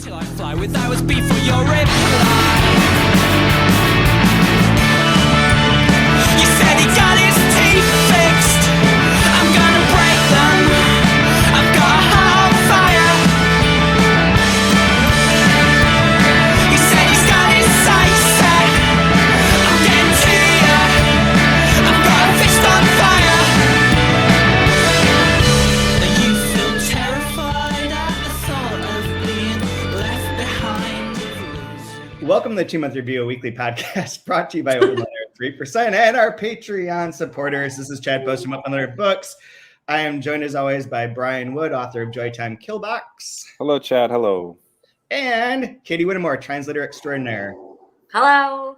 till I fly with hours before your reply. You said he got his teeth fixed. I'm gonna break them. I've got a hot fire. He said he's got his sights set. I'm getting to ya. I've got a fist on fire. You feel terrified at the thought of being left behind. Welcome to the 2 Month Review, a weekly podcast brought to you by Open 3% and our Patreon supporters. This is Chad Post from Up on Letter Books. I am joined as always by Brian Wood, author of Joytime Killbox. Hello, Chad. Hello. And Katie Whittemore, translator extraordinaire. Hello.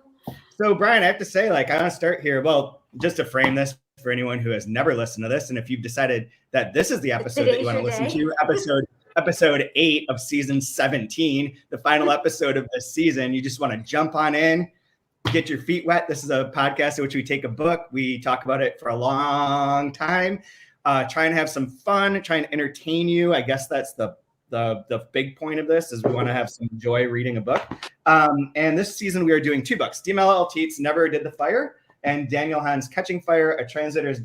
So, Brian, I have to say, I want to start here. Well, just to frame this for anyone who has never listened to this, and if you've decided that this is the episode that you want to listen to, episode 8 of season 17, the final episode of this season, you just want to jump on in, get your feet wet. This is a podcast in which we take a book, we talk about it for a long time, try and have some fun, try and entertain you. I guess that's the big point of this, is we want to have some joy reading a book. And this season we are doing 2 books, Eltit's Never Did the Fire and Daniel Hahn's Catching Fire, a translator's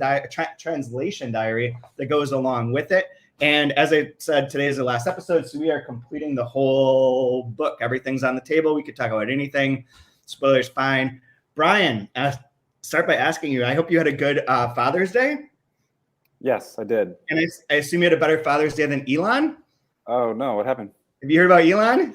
translation diary that goes along with it. And as I said, today is the last episode, so we are completing the whole book. Everything's on the table. We could talk about anything. Spoilers, fine. Brian, start by asking you, I hope you had a good Father's Day. Yes, I did. And I assume you had a better Father's Day than Elon? Oh, no. What happened? Have you heard about Elon?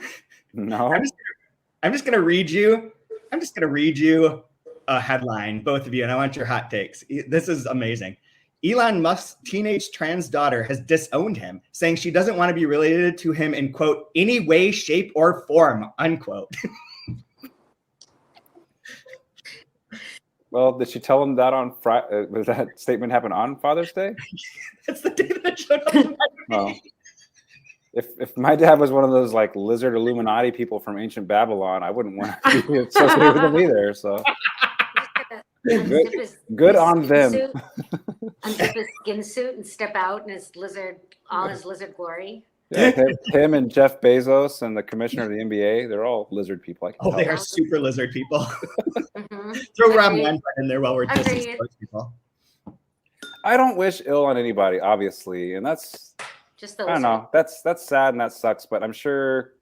No. I'm just going to read you a headline, both of you, and I want your hot takes. This is amazing. Elon Musk's teenage trans daughter has disowned him, saying she doesn't want to be related to him in, quote, any way, shape, or form, unquote. Well, did she tell him that on Friday? Was that statement happen on Father's Day? That's the day that showed up. Well, if my dad was one of those lizard Illuminati people from ancient Babylon, I wouldn't want to be associated with him either. So good on them. Unzip his skin suit and step out in his all his lizard glory. Yeah, him and Jeff Bezos and the commissioner of the NBA, they're all lizard people. They are super lizard people. Mm-hmm. Throw Rob Manfred in there while we're dissing those people. I don't wish ill on anybody, obviously, and that's just I don't know. That's sad and that sucks, but I'm sure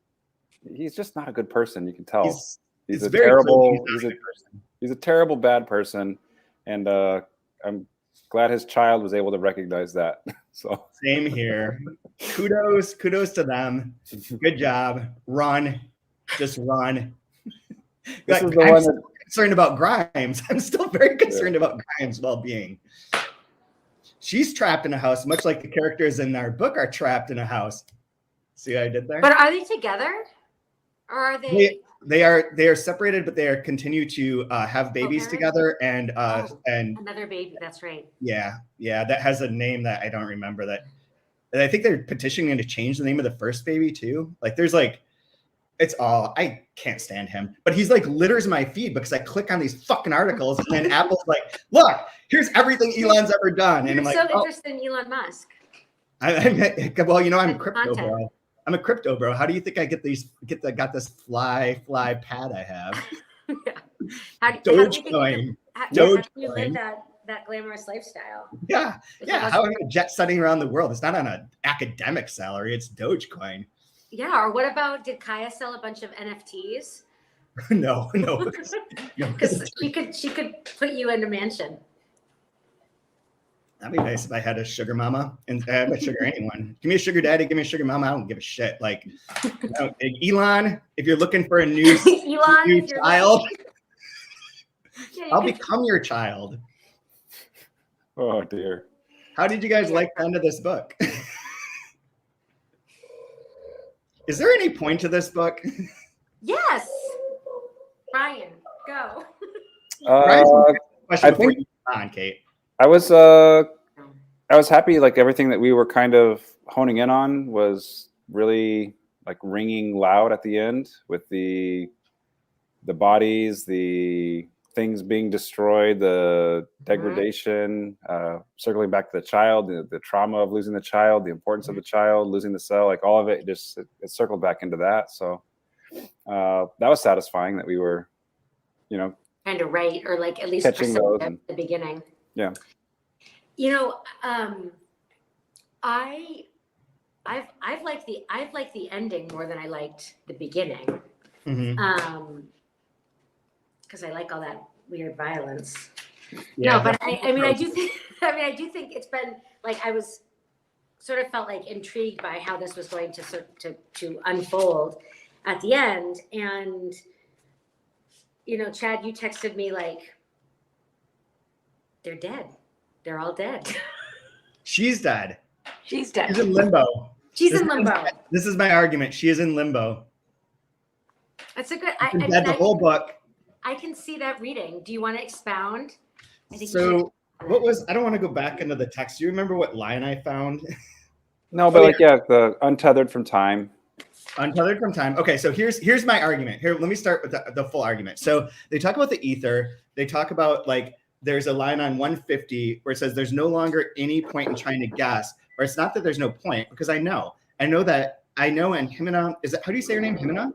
he's just not a good person. You can tell he's a terrible. He's a terrible bad person, and I'm glad his child was able to recognize that. So same here. Kudos to them. Good job. Run, just run. This is the I'm one still concerned about Grimes. I'm still very concerned about Grimes' well-being. She's trapped in a house, much like the characters in our book are trapped in a house. See what I did there? But are they together, or are they? They are separated, but they continue to have babies together and another baby. That's right. Yeah, that has a name that I don't remember. That and I think they're petitioning to change the name of the first baby too. It's all I can't stand him, but he's litters my feed because I click on these fucking articles and then Apple's like, look, here's everything Elon's ever done, and I'm like, so interested in Elon Musk. I'm crypto bro. I'm a crypto bro. How do you think I got this fly pad I have? Dogecoin. How do you live that glamorous lifestyle? Yeah. How am I jet setting around the world? It's not on an academic salary. It's Dogecoin. Yeah. Or what about, did Kaya sell a bunch of NFTs? No. Because she could put you in a mansion. That'd be nice if I had a sugar mama and I have a sugar anyone. Give me a sugar daddy, give me a sugar mama. I don't give a shit. Elon, if you're looking for a new child, I'll become your child. Oh dear. How did you guys like the end of this book? Is there any point to this book? Yes. Brian, go. Question before you move on, Kate. I was happy. Everything that we were kind of honing in on was really ringing loud at the end with the bodies, the things being destroyed, the degradation, circling back to the child, the trauma of losing the child, the importance of the child, losing the cell, like all of it, it circled back into that. So that was satisfying that we were, kind of right, or like at least catching those at the beginning. Yeah. I've liked the ending more than I liked the beginning. Because I like all that weird violence. Yeah, no, but I do think it's been like I was sort of felt like intrigued by how this was going to unfold at the end. And Chad, you texted me like, they're dead. They're all dead. She's dead. She's dead. She's in limbo. She's in limbo. This is my argument. She is in limbo. That's a good. The whole book. I can see that reading. Do you want to expound? So what was? I don't want to go back into the text. Do you remember what line I found? No, but the untethered from time. Untethered from time. Okay, so here's my argument. Here, let me start with the full argument. So they talk about the ether. They talk about like there's a line on 150 where it says there's no longer any point in trying to guess, or it's not that there's no point because I know and Jimena, is it, how do you say her name? Jimena,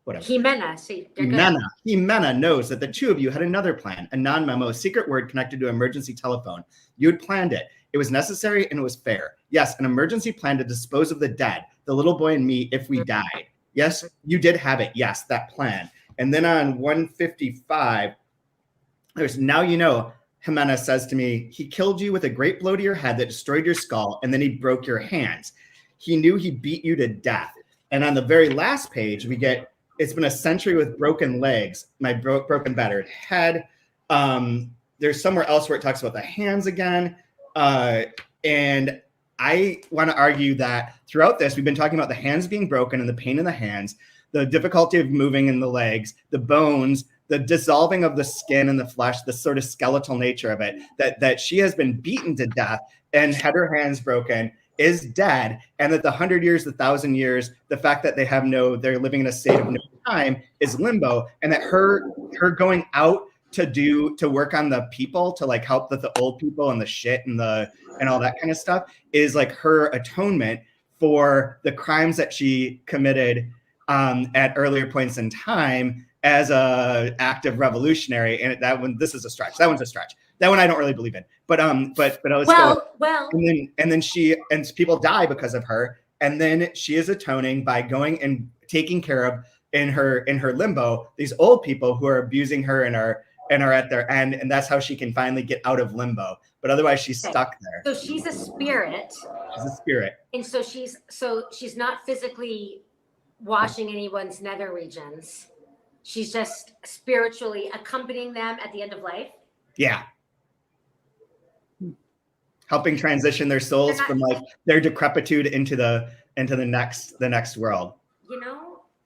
whatever. Jimena knows that the two of you had another plan, a non-memo, secret word connected to an emergency telephone. You had planned it. It was necessary and it was fair. Yes, an emergency plan to dispose of the dead, the little boy and me, if we died. Yes, you did have it. Yes, that plan. And then on 155, there's now Jimena says to me, he killed you with a great blow to your head that destroyed your skull, and then he broke your hands. He knew he beat you to death. And on the very last page, we get, it's been a century with broken legs, my broken, battered head. There's somewhere else where it talks about the hands again. And I want to argue that throughout this, we've been talking about the hands being broken and the pain in the hands, the difficulty of moving in the legs, the bones, the dissolving of the skin and the flesh, the sort of skeletal nature of it, that she has been beaten to death and had her hands broken, is dead, and that the 100 years, the 1,000 years, the fact that they're living in a state of no time is limbo, and that her going out to work on the people, to like help the old people and the shit and all that kind of stuff is like her atonement for the crimes that she committed at earlier points in time as a active revolutionary. And this is a stretch. That one's a stretch. That one I don't really believe in. But I was and people die because of her. And then she is atoning by going and taking care of in her limbo these old people who are abusing her and are at their end, and that's how she can finally get out of limbo. But otherwise, she's stuck there. So she's a spirit. She's a spirit, and so she's not physically washing anyone's nether regions. She's just spiritually accompanying them at the end of life. Yeah, helping transition their souls from like their decrepitude into the next world.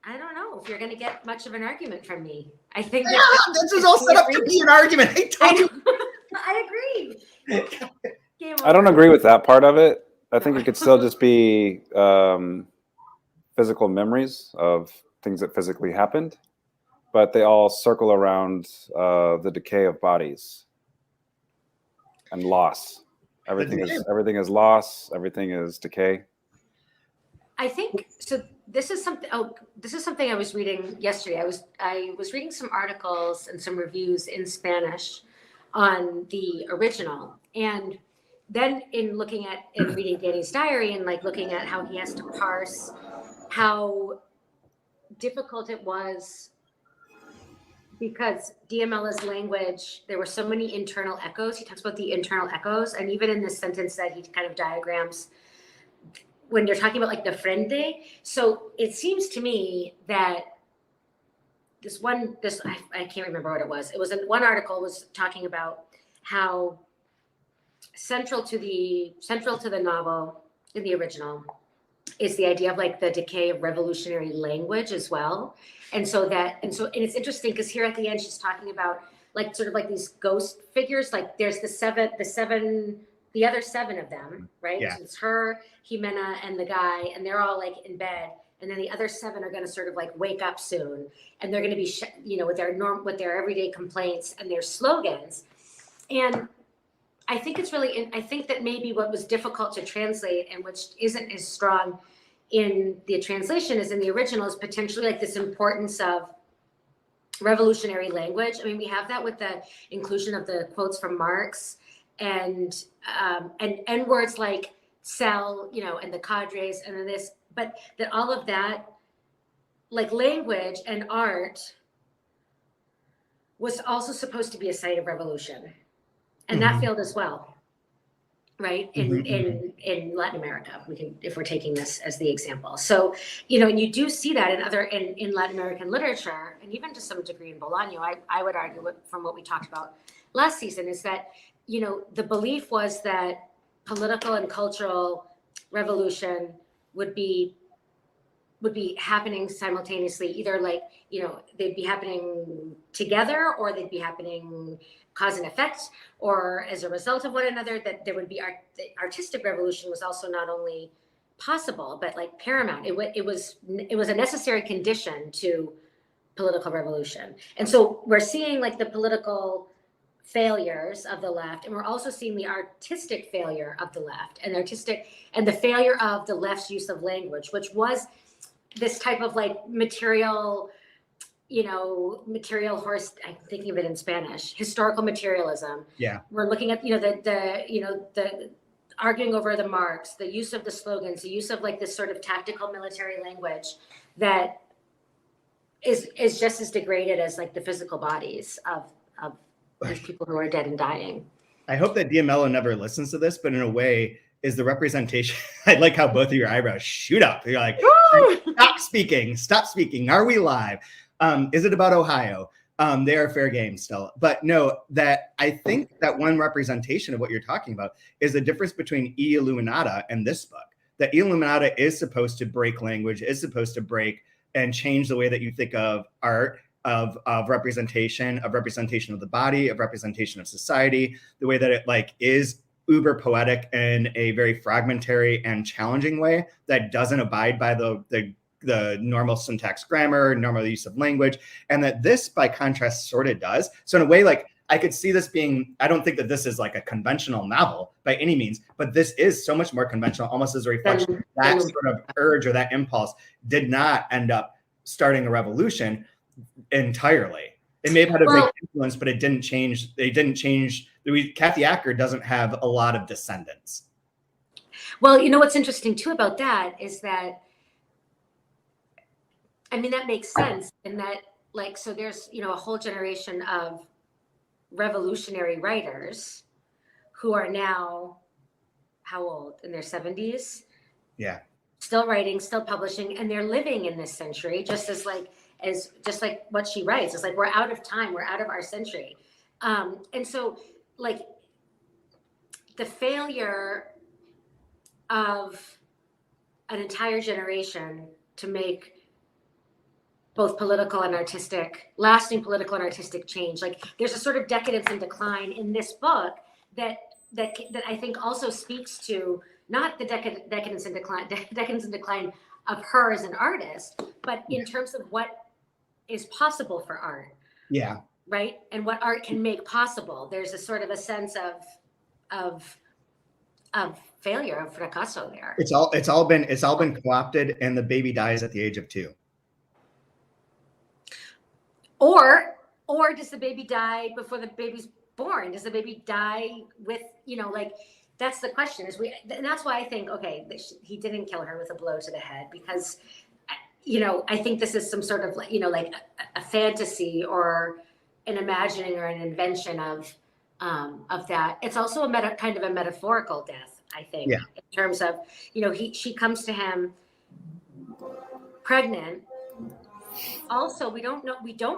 I don't know if you're going to get much of an argument from me. I think this is all set up to be an argument. I agree. I don't agree with that part of it. I think it could still just be physical memories of things that physically happened, but they all circle around the decay of bodies and loss. Everything is loss. Everything is decay. I think so. This is something I was reading yesterday. I was reading some articles and some reviews in Spanish on the original, and then in reading Danny's diary and like looking at how he has to parse how difficult it was because Diamela's language, there were so many internal echoes. He talks about the internal echoes, and even in this sentence that he kind of diagrams when you're talking about like the frente. So it seems to me that I can't remember what it was. It was one article was talking about how central to the novel in the original is the idea of like the decay of revolutionary language as well. And it's interesting because here at the end, she's talking about like sort of like these ghost figures. Like there's the other seven of them, right? Yeah. So it's her, Jimena, and the guy, and they're all like in bed. and then the other 7 are going to sort of like wake up soon, and they're going to be, with their everyday complaints and their slogans. And I think it's really, I think that maybe what was difficult to translate and which isn't as strong in the translation as in the original is potentially like this importance of revolutionary language. I mean, we have that with the inclusion of the quotes from Marx and words like cell, and the cadres and then this, but that all of that, like language and art, was also supposed to be a site of revolution, and that failed as well, right? In Latin America, if we're taking this as the example. So, and you do see that in Latin American literature, and even to some degree in Bolaño. I would argue, from what we talked about last season, is that the belief was that political and cultural revolution would be happening simultaneously, either like, they'd be happening together, or they'd be happening cause and effect, or as a result of one another, that there would be the artistic revolution was also not only possible, but like paramount. It was a necessary condition to political revolution. And so we're seeing like the political failures of the left, and we're also seeing the artistic failure of the left, and the failure of the left's use of language, which was this type of like material horse. I'm thinking of it in Spanish, historical materialism. Yeah, we're looking at the arguing over the Marx, the use of the slogans, the use of like this sort of tactical military language that is just as degraded as like the physical bodies of these people who are dead and dying. I hope that DMLO never listens to this, but in a way, is the representation. I like how both of your eyebrows shoot up. You're like, stop speaking. Are we live? Is it about Ohio? They are fair game still. But no, that I think that one representation of what you're talking about is the difference between E Illuminata and this book. That E Illuminata is supposed to break language, is supposed to break and change the way that you think of art, of representation of the body, of representation of society, the way that it like is uber poetic in a very fragmentary and challenging way that doesn't abide by the normal syntax grammar, normal use of language, and that this, by contrast, sort of does. So in a way, like I could see this being, I don't think that this is like a conventional novel by any means, but this is so much more conventional, almost as a reflection. That sort of urge or that impulse did not end up starting a revolution entirely. It may have had a big influence, but it didn't change. Kathy Acker doesn't have a lot of descendants. Well, what's interesting too about that is that, I mean, that makes sense in that, like, so there's, a whole generation of revolutionary writers who are now, how old? In their 70s? Yeah. Still writing, still publishing, and they're living in this century, just like what she writes. It's like, we're out of time, we're out of our century. And so, like, the failure of an entire generation to make both political and artistic, lasting political and artistic change. Like, there's a sort of decadence and decline in this book that I think also speaks to not the decadence and decline of her as an artist, but in terms of what is possible for art. Yeah. Right? And what art can make possible. There's a sort of a sense of failure, of fracaso there. It's all been co-opted, and the baby dies at the age of 2. Or does the baby die before the baby's born? Does the baby die with, like, that's the question. And that's why I think, okay, he didn't kill her with a blow to the head, because, I think this is some sort of, like a fantasy or an imagining or an invention of that. It's also kind of a metaphorical death, I think, in terms of, she comes to him pregnant. Also, we don't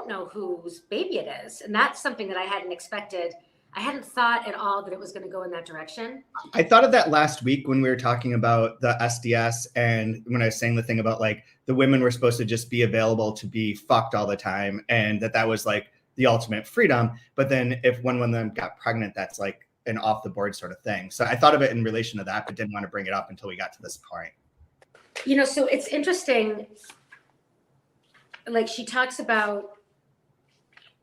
know whose baby it is, and that's something that I hadn't expected. I hadn't thought at all that it was going to go in that direction. I thought of that last week when we were talking about the SDS, and when I was saying the thing about like the women were supposed to just be available to be fucked all the time, and that was like the ultimate freedom. But then if one of them got pregnant, that's like an off the board sort of thing. So I thought of it in relation to that, but didn't want to bring it up until we got to this point. So it's interesting. Like she talks about,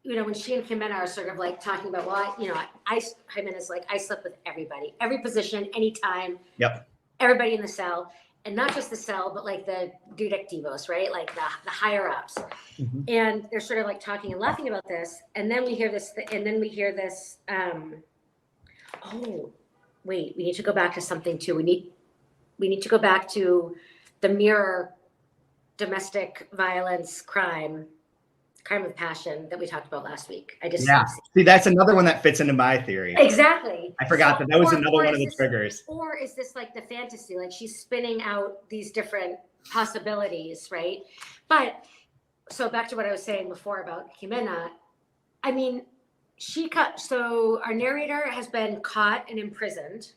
when she and Jimena are sort of like talking about, Jimena's like, I slept with everybody, every position, anytime. Yep. Everybody in the cell, and not just the cell, but like the directivos, right? Like the higher ups. Mm-hmm. And they're sort of like talking and laughing about this. And then we hear this, oh, wait, we need to go back to something too. We need to go back to the mirror domestic violence crime of passion that we talked about last week. See, that's another one that fits into my theory. Exactly. I forgot that was another one of the triggers. Or is this like the fantasy? Like she's spinning out these different possibilities, right? But so back to what I was saying before about Jimena. I mean, so our narrator has been caught and imprisoned.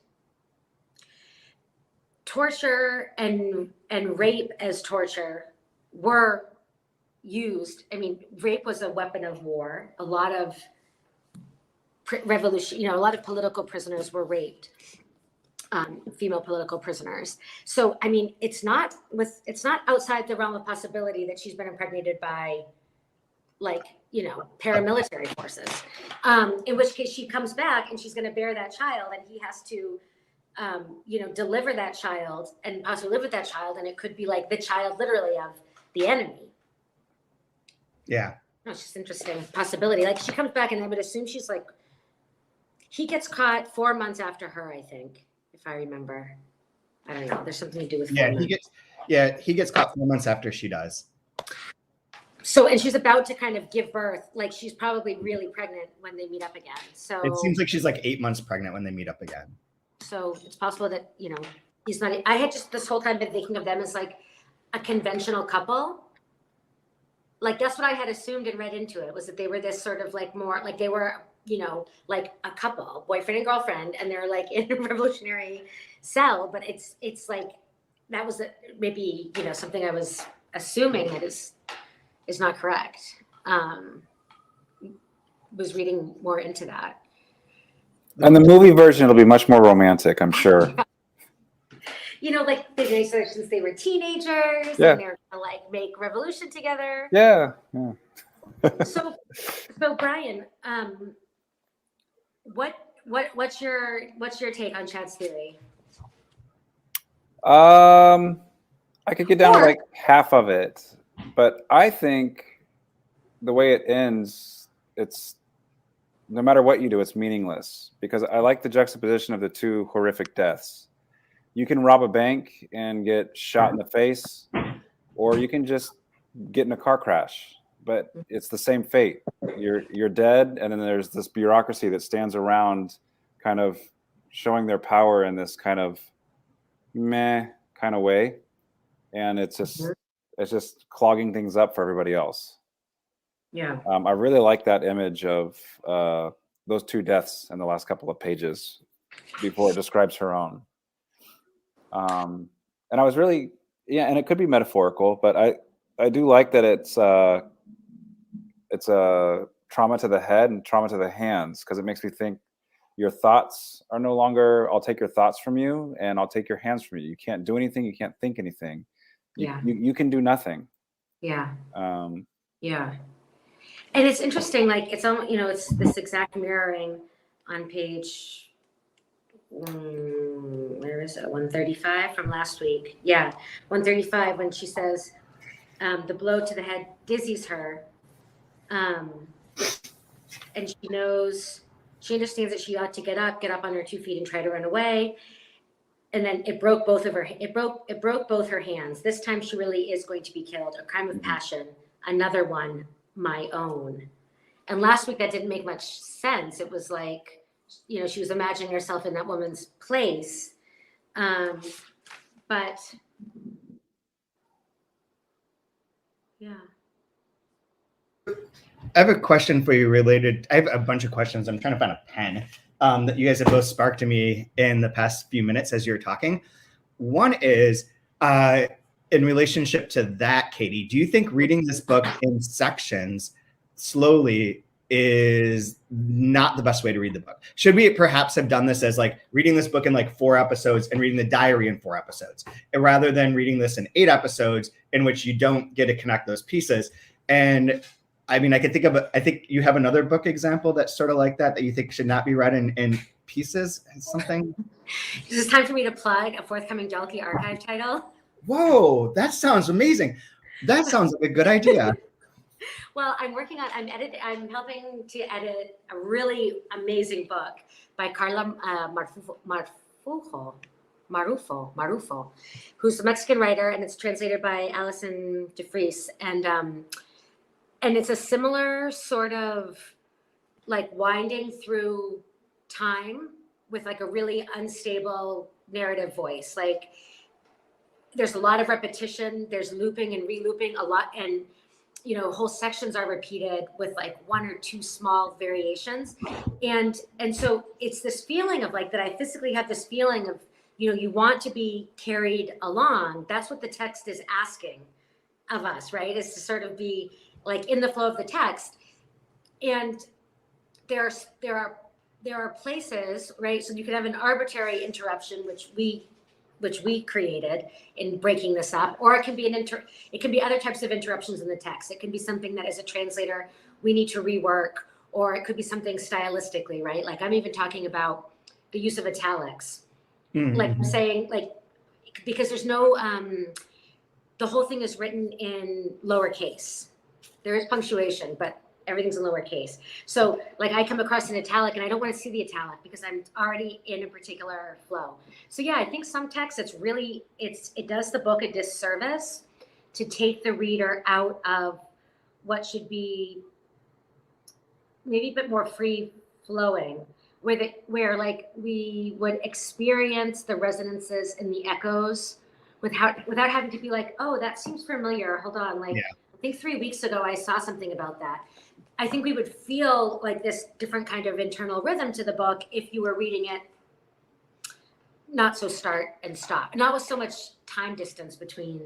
Torture and rape as torture were used. I mean, rape was a weapon of war. A lot of revolution, a lot of political prisoners were raped, female political prisoners. So, I mean, it's not outside the realm of possibility that she's been impregnated by, paramilitary forces. In which case, she comes back and she's going to bear that child, and he has to, deliver that child and possibly live with that child, and it could be like the child, literally, of the enemy. Yeah. No, it's just interesting possibility. Like she comes back, and I would assume she's like, he gets caught 4 months after her, I think, if I remember. I don't know. There's something to do with he gets caught 4 months after she does. So, and she's about to kind of give birth. Like she's probably really pregnant when they meet up again. So it seems like she's like 8 months pregnant when they meet up again. So it's possible that, he's not. I had just this whole time been thinking of them as like a conventional couple. Like that's what I had assumed and read into it, was that they were this sort of like more like they were, like a couple, boyfriend and girlfriend, and they're like in a revolutionary cell. But it's like that was maybe something I was assuming that is not correct. Was reading more into that. And the movie version will be much more romantic, I'm sure. Like since they were teenagers, and they're gonna like make revolution together. Yeah. So Brian, what's your take on Chad's theory? I could get down to like half of it, but I think the way it ends, it's no matter what you do, it's meaningless, because I like the juxtaposition of the two horrific deaths. You can rob a bank and get shot in the face, or you can just get in a car crash, but it's the same fate. You're dead, and then there's this bureaucracy that stands around kind of showing their power in this kind of meh kind of way, and it's just clogging things up for everybody else. Yeah. I really like that image of those two deaths in the last couple of pages before it describes her own. And I was really, and it could be metaphorical, but I do like that it's a trauma to the head and trauma to the hands, because it makes me think your thoughts are no longer, I'll take your thoughts from you and I'll take your hands from you. You can't do anything. You can't think anything. You can do nothing. Yeah. Yeah. And it's interesting, like it's it's this exact mirroring on page, where is it? 135 from last week. Yeah, 135, when she says, the blow to the head dizzies her, and she understands that she ought to get up on her 2 feet and try to run away. And then it broke both her hands. This time she really is going to be killed. A crime of passion. Another one. My own. And last week that didn't make much sense. It was like, she was imagining herself in that woman's place. But yeah. I have a question for you I have a bunch of questions. I'm trying to find a pen that you guys have both sparked to me in the past few minutes as you were talking. One is, in relationship to that, Katie, do you think reading this book in sections slowly is not the best way to read the book. Should we perhaps have done this as like reading this book in like 4 episodes and reading the diary in 4 episodes, and rather than reading this in 8 episodes in which you don't get to connect those pieces? And I mean, I think you have another book example that's sort of like that you think should not be read in pieces and something. Is it time for me to plug a forthcoming Jalki archive title? Whoa, that sounds amazing. That sounds like a good idea. Well, I'm I'm helping to edit a really amazing book by Carla Marufo, who's a Mexican writer, and it's translated by Alison DeFries. And it's a similar sort of like winding through time with like a really unstable narrative voice. Like there's a lot of repetition, there's looping and re-looping a lot, and whole sections are repeated with like 1 or 2 small variations. And so it's this feeling of like that I physically have this feeling of, you want to be carried along. That's what the text is asking of us, right? Is to sort of be like in the flow of the text. And there are places, right? So you can have an arbitrary interruption, which we created in breaking this up, or it can be it can be other types of interruptions in the text. It can be something that as a translator we need to rework, or it could be something stylistically, right? Like I'm even talking about the use of italics. Mm-hmm. Like I'm saying, like, because there's no the whole thing is written in lowercase. There is punctuation, but everything's in lowercase. So like I come across an italic and I don't want to see the italic because I'm already in a particular flow. So yeah, I think some text it does the book a disservice to take the reader out of what should be maybe a bit more free flowing, where like we would experience the resonances and the echoes without having to be like, oh, that seems familiar. Hold on. Like, yeah. I think 3 weeks ago, I saw something about that. I think we would feel like this different kind of internal rhythm to the book if you were reading it not so start and stop, not with so much time distance between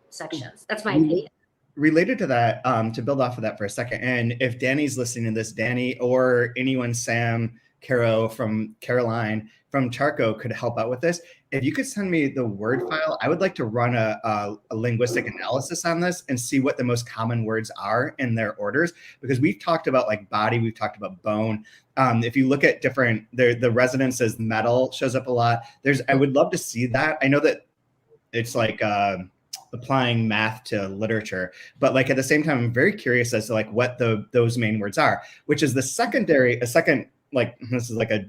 sections. That's my opinion. Related to that, to build off of that for a second, and if Danny's listening to this, Danny or anyone, Sam, Caro from Caroline from Charco could help out with this. If you could send me the Word file, I would like to run a linguistic analysis on this and see what the most common words are in their orders, because we've talked about like body, we've talked about bone. If you look at different, the resonances, metal shows up a lot. I would love to see that. I know that it's like applying math to literature, but like at the same time, I'm very curious as to like what those main words are, which is like this is like a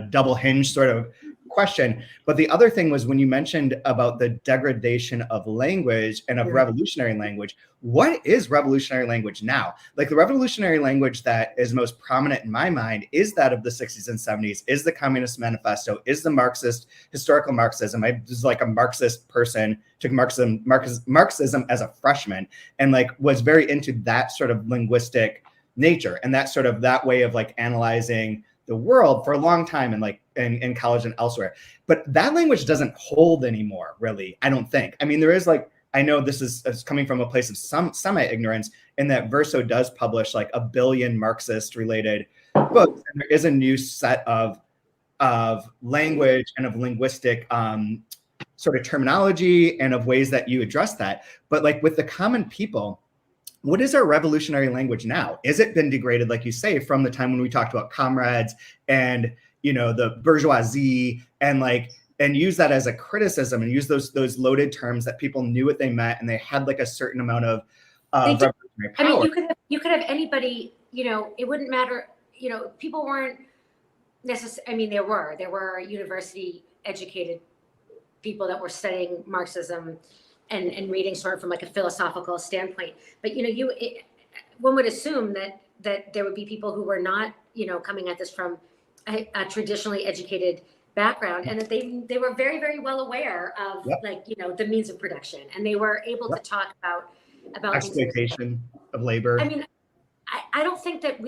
double hinge sort of question. But the other thing was when you mentioned about the degradation of language and of revolutionary language, what is revolutionary language now? Like the revolutionary language that is most prominent in my mind is that of the 60s and 70s, is the Communist Manifesto, is the historical Marxism. I was like a Marxist person, took Marxism as a freshman, and like was very into that sort of linguistic nature and that way of like analyzing the world for a long time and like in college and elsewhere. But that language doesn't hold anymore, really, I don't think. I mean, there is like, I know this is coming from a place of some semi-ignorance in that Verso does publish like 1 billion Marxist related books. And there is a new set of language and of linguistic sort of terminology and of ways that you address that. But like with the common people, what is our revolutionary language now? Is it been degraded, like you say, from the time when we talked about comrades and, the bourgeoisie and use that as a criticism and use those loaded terms that people knew what they meant and they had like a certain amount of revolutionary power? I mean, you could have anybody, it wouldn't matter, people weren't necessarily, I mean, there were university educated people that were studying Marxism and reading sort of from like a philosophical standpoint. But, one would assume that there would be people who were not, coming at this from a traditionally educated background, and that they were very, very well aware of the means of production, and they were able to talk about exploitation of labor. I mean, I don't think that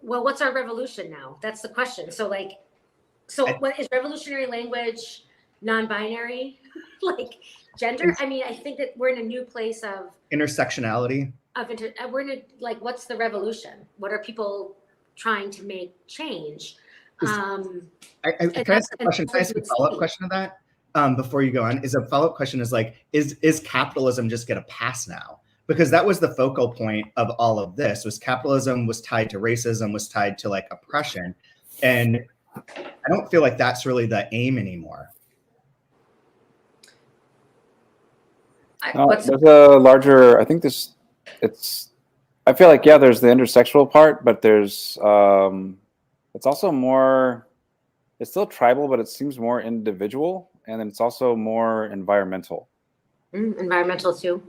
what's our revolution now? That's the question. So what is revolutionary language? non-binary, like gender. I mean, I think that we're in a new place of intersectionality. We're in a, like, what's the revolution? What are people trying to make change? Can I ask a question? Can I ask a follow-up question to that? Before you go on, is a follow-up question is like, is capitalism just get a pass now? Because that was the focal point of all of this, was capitalism was tied to racism, was tied to like oppression. And I don't feel like that's really the aim anymore. There's a larger, I think I feel like, yeah, there's the intersexual part, but there's, it's also more, it's still tribal, but it seems more individual. And then it's also more environmental. Environmental too.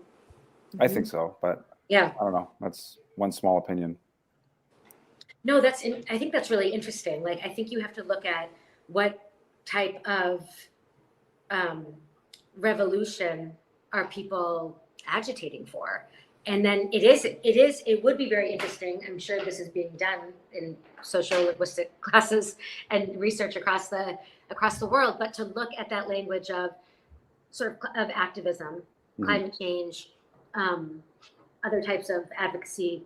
I think so, but yeah, I don't know. That's one small opinion. No, I think that's really interesting. Like, I think you have to look at what type of revolution are people agitating for. And then it would be very interesting. I'm sure this is being done in social linguistic classes and research across the world, but to look at that language of sort of activism, climate change, other types of advocacy.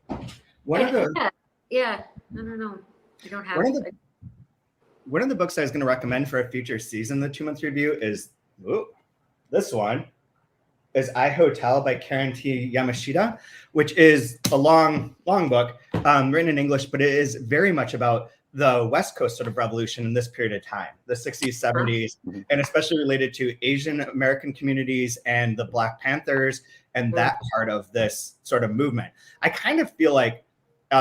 I don't know. I don't have one of the books I was going to recommend for a future season, the 2-month review, is this one. Is I Hotel by Karen T. Yamashita, which is a long book written in English, but it is very much about the West Coast sort of revolution in this period of time, the 60s, 70s, and especially related to Asian American communities and the Black Panthers and that part of this sort of movement. I kind of feel like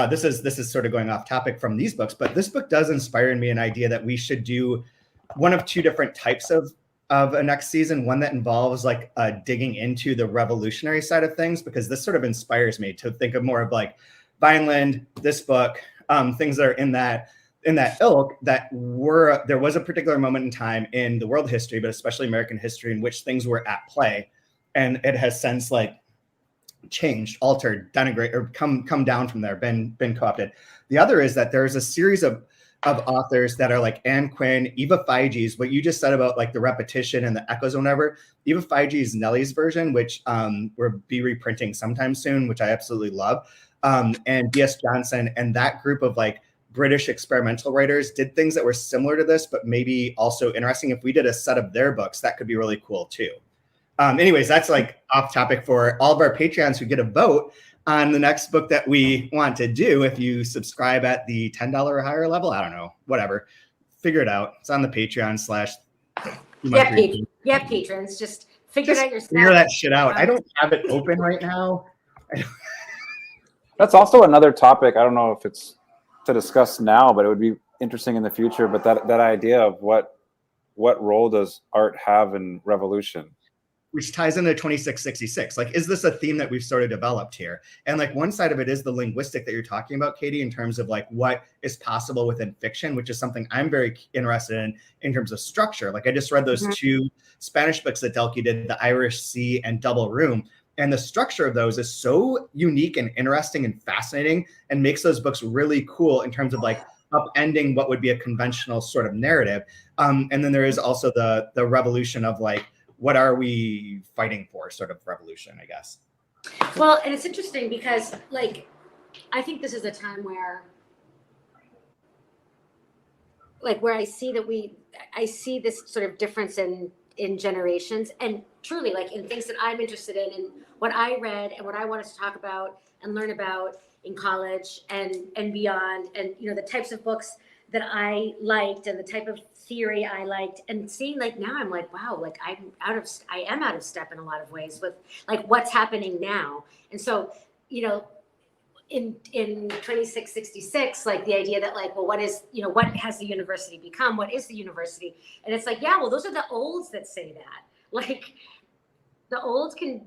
this is sort of going off topic from these books, but this book does inspire in me an idea that we should do one of two different types of a next season, one that involves like digging into the revolutionary side of things, because this sort of inspires me to think of more of like Vineland, this book, things that are in that ilk, that there was a particular moment in time in the world history, but especially American history, in which things were at play, and it has since like changed, altered, denigrated, or come down from there, been co-opted. The other is that there's a series of authors that are like Anne Quinn, Eva Feige's, what you just said about like the repetition and the echoes or whatever. Eva Feige's Nellie's version, which we'll be reprinting sometime soon, which I absolutely love. And B.S. Johnson and that group of like British experimental writers did things that were similar to this, but maybe also interesting. If we did a set of their books, that could be really cool too. Anyways, that's like off topic for all of our Patreons who get a vote on the next book that we want to do. If you subscribe at the $10 or higher level, I don't know, whatever, figure it out. It's on the Patreon / patrons, just figure it out yourself. Figure that shit out. I don't have it open right now. That's also another topic. I don't know if it's to discuss now, but it would be interesting in the future. But that idea of what role does art have in revolution? Which ties into 2666. Like, is this a theme that we've sort of developed here? And like one side of it is the linguistic that you're talking about, Katie, in terms of like what is possible within fiction, which is something I'm very interested in terms of structure. Like I just read those two Spanish books that Delkey did, The Irish Sea and Double Room. And the structure of those is so unique and interesting and fascinating, and makes those books really cool in terms of like upending what would be a conventional sort of narrative. And then there is also the revolution of like, what are we fighting for sort of revolution, I guess. Well, and it's interesting because like, I think this is a time where I see this sort of difference in generations, and truly like in things that I'm interested in and what I read and what I wanted to talk about and learn about in college and beyond, and the types of books that I liked and the type of theory I liked, and seeing like now I'm like, wow, like I am out of step in a lot of ways with like what's happening now. And so, in 2666, like the idea that like, well, what has the university become? What is the university? And it's like, yeah, well, those are the olds that say that. Like the olds can,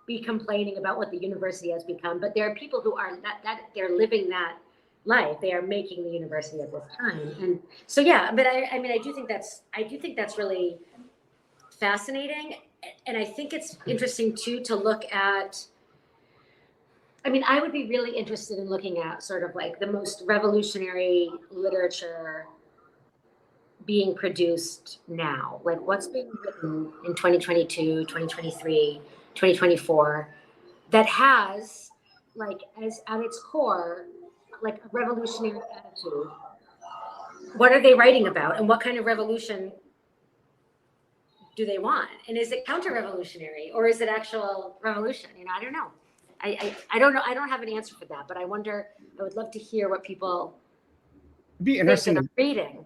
be complaining about what the university has become, but there are people who are that they're living that life. They are making the university at this time. And so, yeah, but I mean, I do think that's really fascinating. And I think it's interesting too, to look at, I mean, I would be really interested in looking at sort of like the most revolutionary literature being produced now? Like what's being written in 2022, 2023, 2024 that has like as at its core, like a revolutionary attitude? What are they writing about and what kind of revolution do they want? And is it counter-revolutionary or is it actual revolution? You know, I don't know. I don't know. I don't have an answer for that, but I wonder, I would love to hear what people be interesting to reading.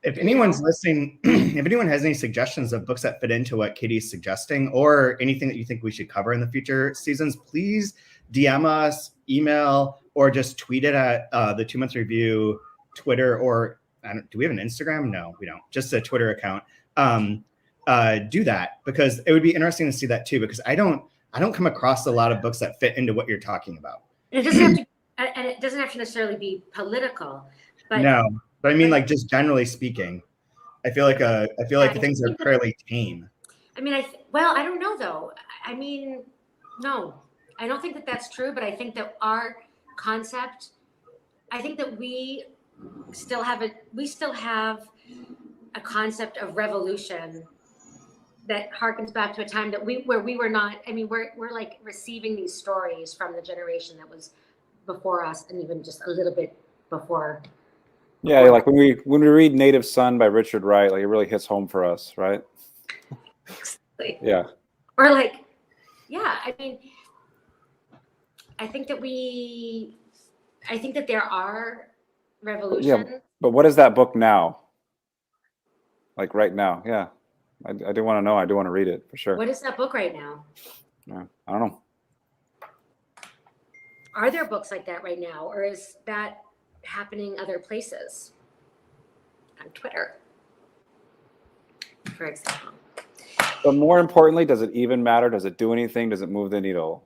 If anyone's listening, if anyone has any suggestions of books that fit into what Katie's suggesting or anything that you think we should cover in the future seasons, please DM us, email, or just tweet it at the 2 Month Review Twitter, or do we have an Instagram? No, we don't. Just a Twitter account. Do that, because it would be interesting to see that too, because I don't come across a lot of books that fit into what you're talking about. And it doesn't have to, and it doesn't have to necessarily be political. But no, but I mean, like, just generally speaking, I feel like things are fairly tame. I mean, well, I don't know though. I mean, no, I don't think that that's true, but I think that our concept, I think that we still have a concept of revolution that harkens back to a time that where we were not. I mean, we're like receiving these stories from the generation that was before us, and even just a little bit before. Yeah, like when we read Native Son by Richard Wright, like it really hits home for us, right? Exactly. Yeah. Or like, yeah, I mean, I think that there are revolutions. Yeah, but what is that book now? Like right now? Yeah, I do want to know. I do want to read it for sure. What is that book right now? Yeah, I don't know. Are there books like that right now, or is that happening other places? On Twitter, for example. But more importantly, does it even matter? Does it do anything? Does it move the needle?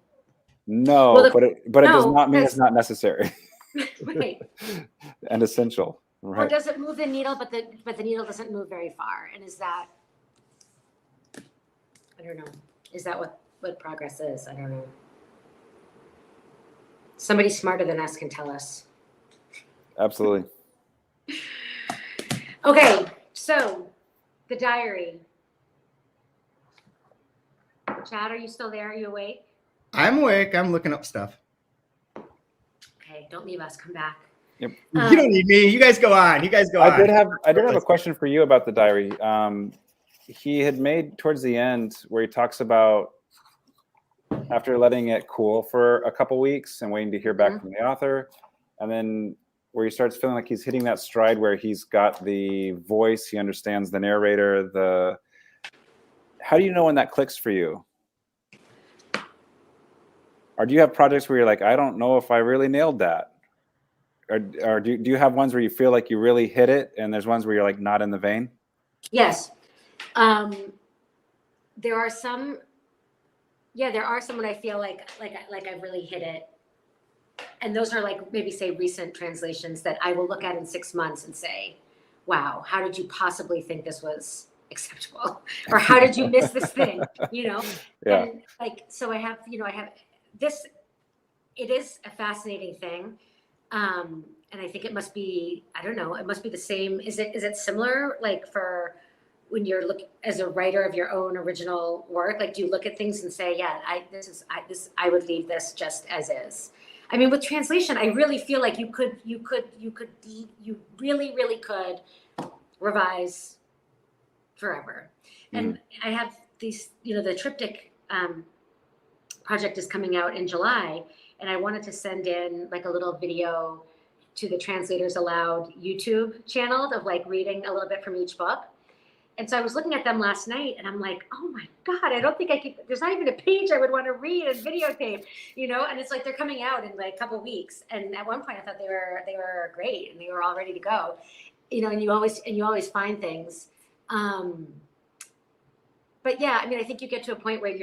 No, well, but it does not mean it's not necessary. Right. And essential. Right. Or does it move the needle, but the needle doesn't move very far? And is that, I don't know. Is that what progress is? I don't know. Somebody smarter than us can tell us. Absolutely. Okay, so the diary. Chad, are you still there? Are you awake? I'm awake. I'm looking up stuff. Okay, don't leave us. Come back. Yep. You don't need me. You guys go on. I did have a question for you about the diary. He had made towards the end where he talks about after letting it cool for a couple weeks and waiting to hear back from the author, and then where he starts feeling like he's hitting that stride where he's got the voice, he understands the narrator. How do you know when that clicks for you? Or do you have projects where you're like, I don't know if I really nailed that? Or do you have ones where you feel like you really hit it, and there's ones where you're like not in the vein? Yes. There are some when I feel like I've really hit it. And those are like maybe say recent translations that I will look at in 6 months and say, wow, how did you possibly think this was acceptable? Or how did you miss this thing? You know? Yeah. And like, so I have this, it is a fascinating thing. And I think it must be, I don't know, it must be the same. Is it similar? Like for when you're looking as a writer of your own original work, like do you look at things and say, yeah, I would leave this just as is. I mean, with translation, I really feel like you really, really could revise forever. And I have these, the Triptych project is coming out in July, and I wanted to send in like a little video to the Translators Aloud YouTube channel of like reading a little bit from each book. And so I was looking at them last night and I'm like, oh my God, I don't think I could, there's not even a page I would want to read and videotape, and it's like they're coming out in like a couple of weeks. And at one point I thought they were great and they were all ready to go, and you always find things. But yeah, I mean, I think you get to a point where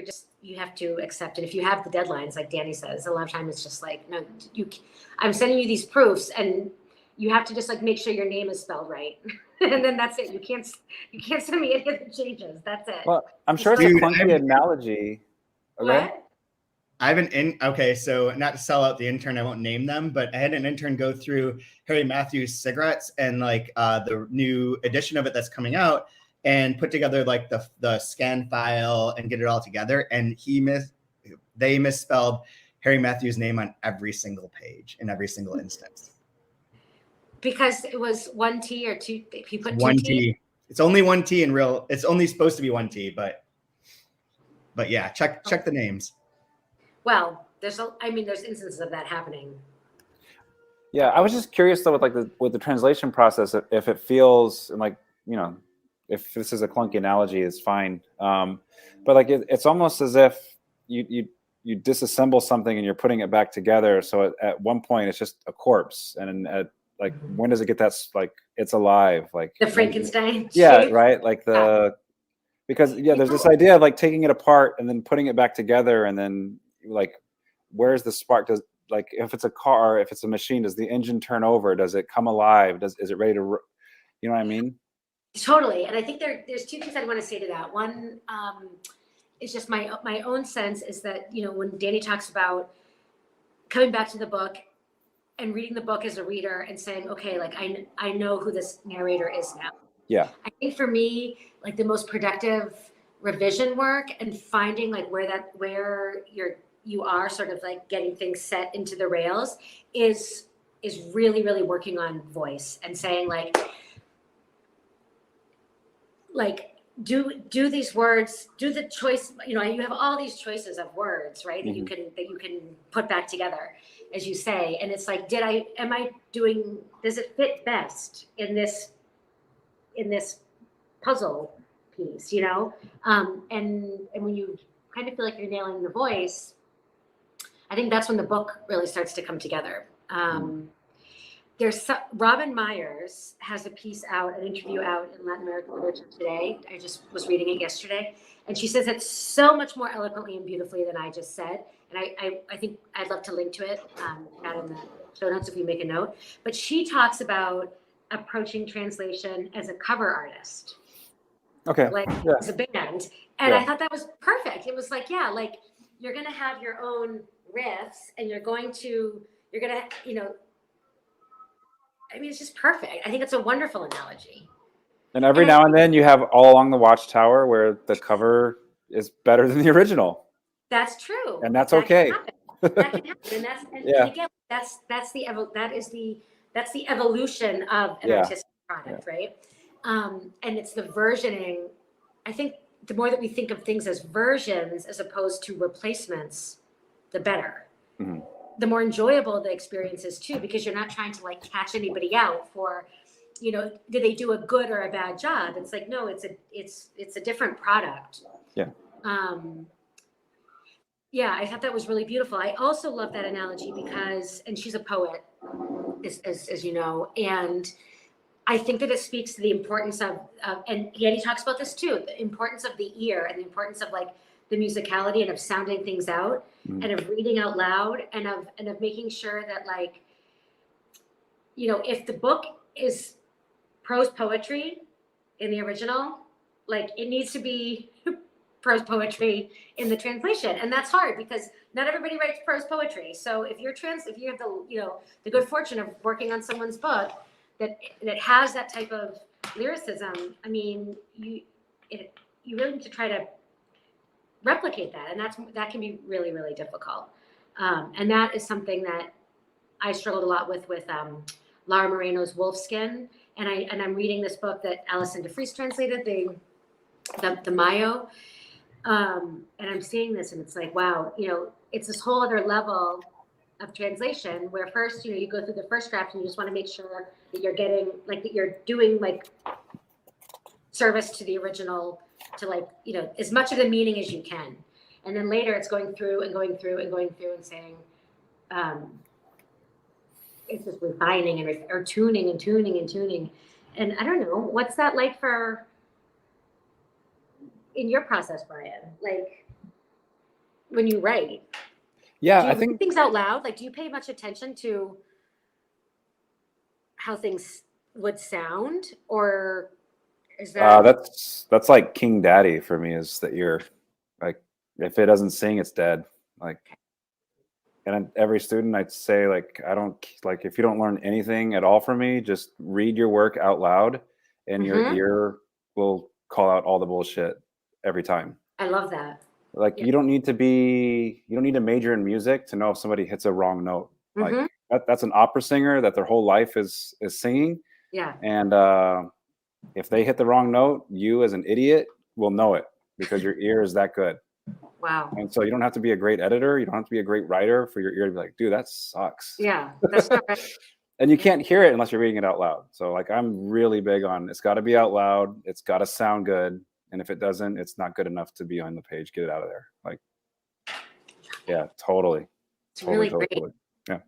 you have to accept it. If you have the deadlines, like Danny says, a lot of time it's just like, no, I'm sending you these proofs and you have to just like make sure your name is spelled right. And then that's it. You can't send me any of the changes. That's it. Well, I'm sure it's a clunky analogy. What? I have okay, so not to sell out the intern, I won't name them, but I had an intern go through Harry Matthews cigarettes and like the new edition of it that's coming out and put together like the scan file and get it all together. And they misspelled Harry Matthews' name on every single page in every single instance. Because it was one T or two, he put one two T. It's only one T in real, it's only supposed to be one T, but yeah, check the names. Well, there's instances of that happening. Yeah, I was just curious though with the translation process, if it feels like, you know, if this is a clunky analogy, it's fine. But like it's almost as if you disassemble something and you're putting it back together. So at one point it's just a corpse, and at like when does it get that like it's alive, like the Frankenstein? Yeah, shape? right. Like because there's this idea of like taking it apart and then putting it back together, and then like where's the spark? Does like if it's a car, if it's a machine, does the engine turn over? Does it come alive? Is it ready to? You know what I mean? Totally. And I think there's two things I want to say to that. One is just my own sense is that, you know, when Danny talks about coming back to the book and reading the book as a reader and saying, okay, like I know who this narrator is now. Yeah. I think for me, like the most productive revision work and finding like where you are sort of like getting things set into the rails is really, really working on voice and saying like do these words, do the choice, you know, you have all these choices of words, right? That you can put back together, as you say. And it's like, does it fit best in this puzzle piece, you know? And when you kind of feel like you're nailing the voice, I think that's when the book really starts to come together. Robin Myers has a piece out, an interview out in Latin American Literature Today. I just was reading it yesterday. And she says it so much more eloquently and beautifully than I just said. And I think I'd love to link to it, out in the show notes if you make a note. But she talks about approaching translation as a cover artist. Okay. Like as a band. And I thought that was perfect. It was like, like you're going to have your own riffs and you're going to, you know, I mean, it's just perfect. I think it's a wonderful analogy. And every now and then you have All Along the Watchtower where the cover is better than the original. That's true. And that's okay. That can happen. And again, that's the evolution of an artistic product, right? And it's the versioning. I think the more that we think of things as versions as opposed to replacements, the better. Mm-hmm. The more enjoyable the experience is too, because you're not trying to like catch anybody out for, you know, did they do a good or a bad job? It's like, no, it's a different product. Yeah. I thought that was really beautiful. I also love that analogy because, and she's a poet, as you know, and I think that it speaks to the importance of and Yanni talks about this too, the importance of the ear and the importance of like the musicality and of sounding things out and of reading out loud and of making sure that like, you know, if the book is prose poetry in the original, like it needs to be prose poetry in the translation. And that's hard because not everybody writes prose poetry. So if you have the, you know, the good fortune of working on someone's book that has that type of lyricism, I mean, you really need to try to replicate that, and that can be really, really difficult. And that is something that I struggled a lot with Laura Moreno's Wolfskin, and I'm reading this book that Alison DeFries translated, the Mayo, and I'm seeing this, and it's like, wow, you know, it's this whole other level of translation where first, you know, you go through the first draft and you just want to make sure that you're getting like that you're doing like service to the original, to like, you know, as much of the meaning as you can. And then later it's going through and saying, it's just refining or tuning. And I don't know, what's that like in your process, Brian? Like when you write? Yeah, do you I think read things out loud. Like, do you pay much attention to how things would sound, or is that? That's like King Daddy for me. Is that you're like, if it doesn't sing, it's dead. Like, and every student I'd say, like, I don't like, if you don't learn anything at all from me, just read your work out loud and your ear will call out all the bullshit every time. I love that. Like, you don't need to major in music to know if somebody hits a wrong note. Like that's an opera singer that their whole life is singing. Yeah. And if they hit the wrong note, you as an idiot will know it because your ear is that good. Wow. And so you don't have to be a great editor. You don't have to be a great writer for your ear to be like, dude, that sucks. Yeah, that's not right. And you can't hear it unless you're reading it out loud. So like, I'm really big on, it's got to be out loud. It's got to sound good. And if it doesn't, it's not good enough to be on the page. Get it out of there. Like, yeah, totally. It's really great. Yeah.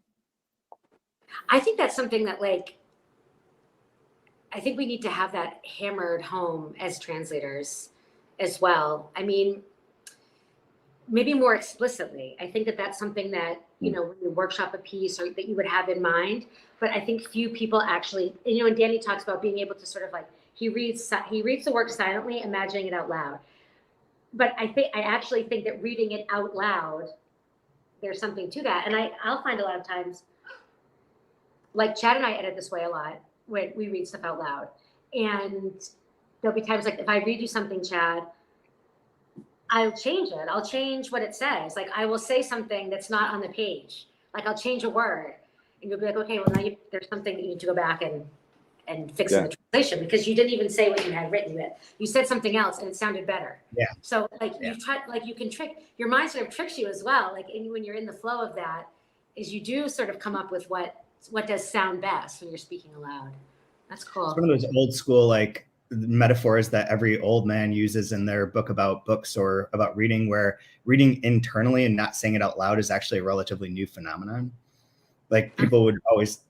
I think that's something that, like, I think we need to have that hammered home as translators as well. I mean, maybe more explicitly. I think that that's something that, you know, when you workshop a piece or that you would have in mind, but I think few people actually, you know, and Danny talks about being able to sort of like, he reads the work silently, imagining it out loud. But I actually think that reading it out loud, there's something to that. And I'll find a lot of times, like Chad and I edit this way a lot when we read stuff out loud. And there'll be times like, if I read you something, Chad, I'll change it. I'll change what it says. Like, I will say something that's not on the page. Like, I'll change a word. And you'll be like, okay, well, now there's something that you need to go back and fix in the translation, because you didn't even say what you had written yet. You said something else and it sounded better. Yeah. So like you can trick, your mind sort of tricks you as well. Like, and when you're in the flow of that, is you do sort of come up with what does sound best when you're speaking aloud. That's cool. It's one of those old school, like, metaphors that every old man uses in their book about books or about reading, where reading internally and not saying it out loud is actually a relatively new phenomenon. Like, people would always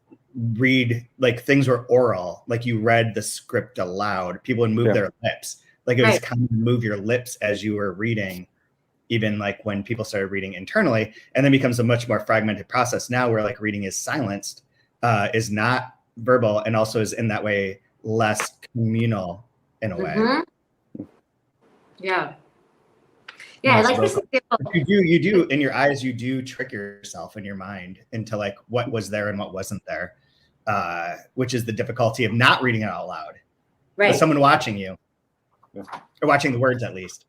read, like, things were oral, like you read the script aloud. People would move their lips, like it was kind of move your lips as you were reading, even like when people started reading internally, and then becomes a much more fragmented process now where like reading is silenced, is not verbal, and also is in that way less communal in a way. Yeah. I like this example. You do in your eyes, you do trick yourself in your mind into like what was there and what wasn't there, which is the difficulty of not reading it out loud. Right. With someone watching you, or watching the words at least.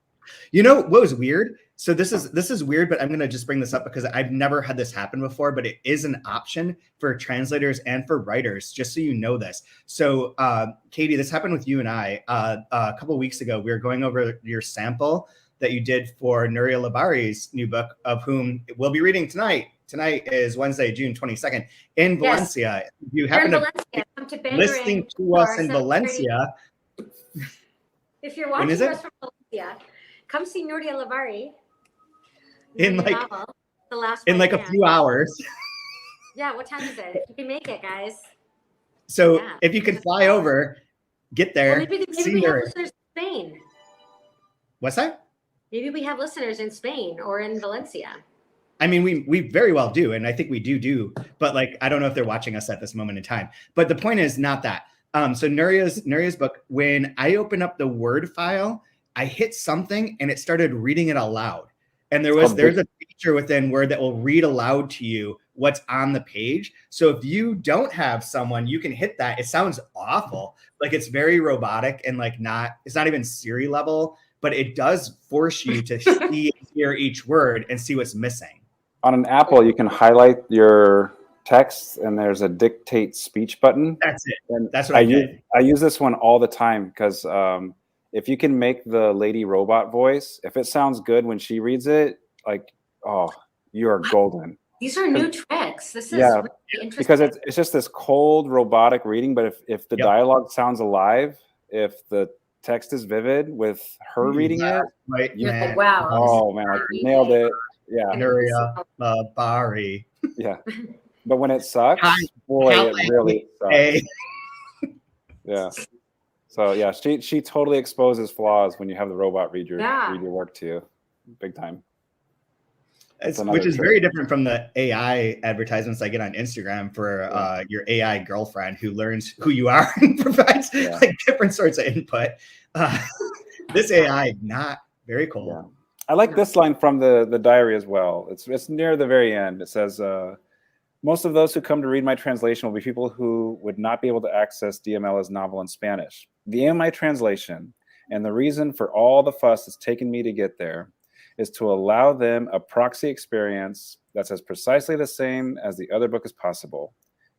You know what was weird? So this is weird, but I'm going to just bring this up because I've never had this happen before, but it is an option for translators and for writers, just so you know this. So Katie, this happened with you and I a couple of weeks ago. We were going over your sample that you did for Nuria Labari's new book, of whom we'll be reading tonight. Tonight is Wednesday, June 22nd in Valencia. If you happen to be listening to us in Valencia. If you're watching us from Valencia, come see Nuria Labari. In like novel, the last in like a few hours. Yeah, what time is it? You can make it, guys. So if you can fly over, get there. Well, maybe we have listeners in Spain. What's that? Maybe we have listeners in Spain or in Valencia. I mean, we very well do, and I think we do, but like, I don't know if they're watching us at this moment in time. But the point is not that. So Nuria's book, when I open up the Word file, I hit something and it started reading it aloud. And there's a feature within Word that will read aloud to you what's on the page. So if you don't have someone, you can hit that. It sounds awful. Like, it's very robotic and like it's not even Siri level, but it does force you to see and hear each word and see what's missing. On an Apple, you can highlight your text and there's a dictate speech button. That's it. And that's what I did. I use this one all the time because if you can make the lady robot voice, if it sounds good when she reads it, like, oh, you are golden. These are new tricks. This is really interesting. Because it's just this cold robotic reading, but if the dialogue sounds alive, if the text is vivid with her reading it, right? You're like, wow. Oh man, I nailed it. Yeah. Nuria Labari. Yeah. But when it sucks, boy, it really sucks. Yeah. So yeah, she totally exposes flaws when you have the robot read your work to you, big time. Which is very different from the AI advertisements I get on Instagram for your AI girlfriend who learns who you are and provides like different sorts of input. This AI, not very cool. Yeah. I like this line from the diary as well. It's near the very end. It says, most of those who come to read my translation will be people who would not be able to access DML's novel in Spanish. The aim of my translation, and the reason for all the fuss it's taken me to get there, is to allow them a proxy experience that's as precisely the same as the other book as possible,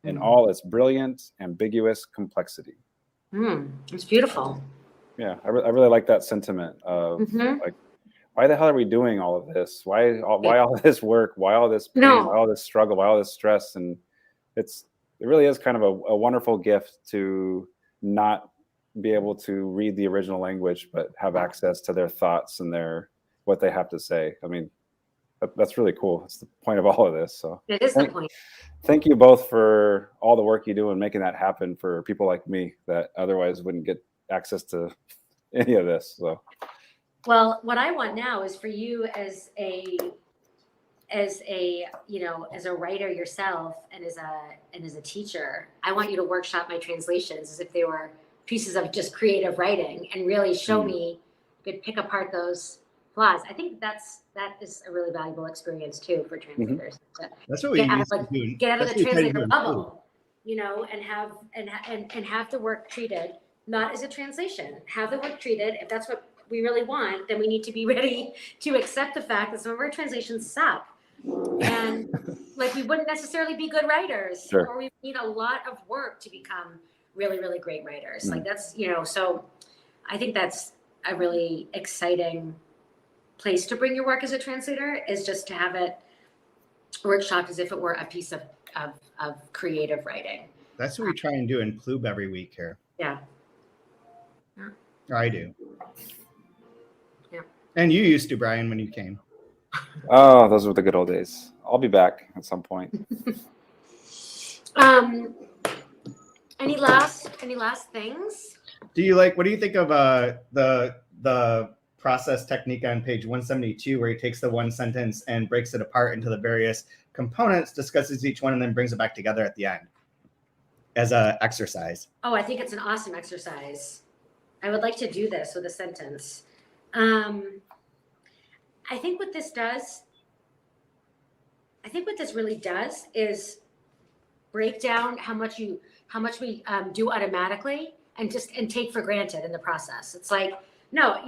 in all its brilliant, ambiguous complexity. It's beautiful. Yeah, I really like that sentiment of like, why the hell are we doing all of this? Why all this work? Why all this pain? Why all this struggle? Why all this stress? And it really is kind of a wonderful gift to not be able to read the original language, but have access to their thoughts and what they have to say. I mean, that's really cool. It's the point of all of this. So it is the point. Thank you both for all the work you do and making that happen for people like me that otherwise wouldn't get access to any of this. So. Well, what I want now is for you as a writer yourself and as a teacher, I want you to workshop my translations as if they were pieces of just creative writing and really show me, could pick apart those flaws. I think that is a really valuable experience too for translators. That's what we used to do. Get out of the translator bubble, and have the work treated not as a translation. Have the work treated, if that's what we really want, then we need to be ready to accept the fact that some of our translations suck. And like we wouldn't necessarily be good writers, or we need a lot of work to become really, really great writers. Like that's, so I think that's a really exciting place to bring your work as a translator, is just to have it workshopped as if it were a piece of creative writing. That's what we try and do in Plube every week here. Yeah. Or I do. Yeah. And you used to, Brian, when you came. Oh, those were the good old days. I'll be back at some point. Any last things? What do you think of the process technique on page 172, where he takes the one sentence and breaks it apart into the various components, discusses each one, and then brings it back together at the end as an exercise? Oh, I think it's an awesome exercise. I would like to do this with a sentence. I think what this really does is break down how much we do automatically and take for granted in the process. It's like, no,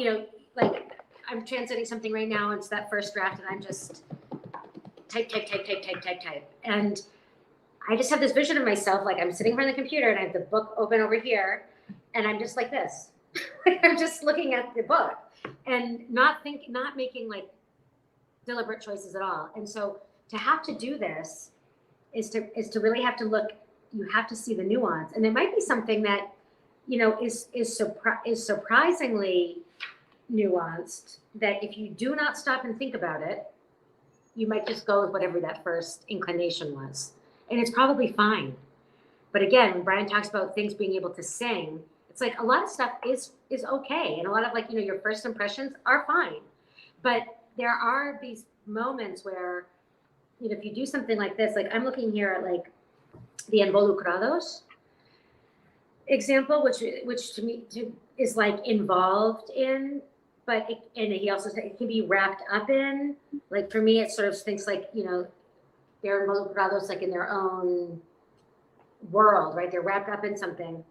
like I'm translating something right now, and it's that first draft, and I'm just type. And I just have this vision of myself, like I'm sitting in front of the computer and I have the book open over here, and I'm just like this. I'm just looking at the book and not making like deliberate choices at all. And so to have to do this is to really have to look. You have to see the nuance, and it might be something that is surprisingly nuanced, that if you do not stop and think about it, you might just go with whatever that first inclination was, and it's probably fine. But again, when Brian talks about things being able to sing, it's like a lot of stuff is okay, and a lot of like your first impressions are fine, but there are these moments where if you do something like this, like I'm looking here at like the involucrados example, which to me is like involved in, but he also said it can be wrapped up in. Like for me, it sort of thinks like they're involucrados like in their own world, right? They're wrapped up in something,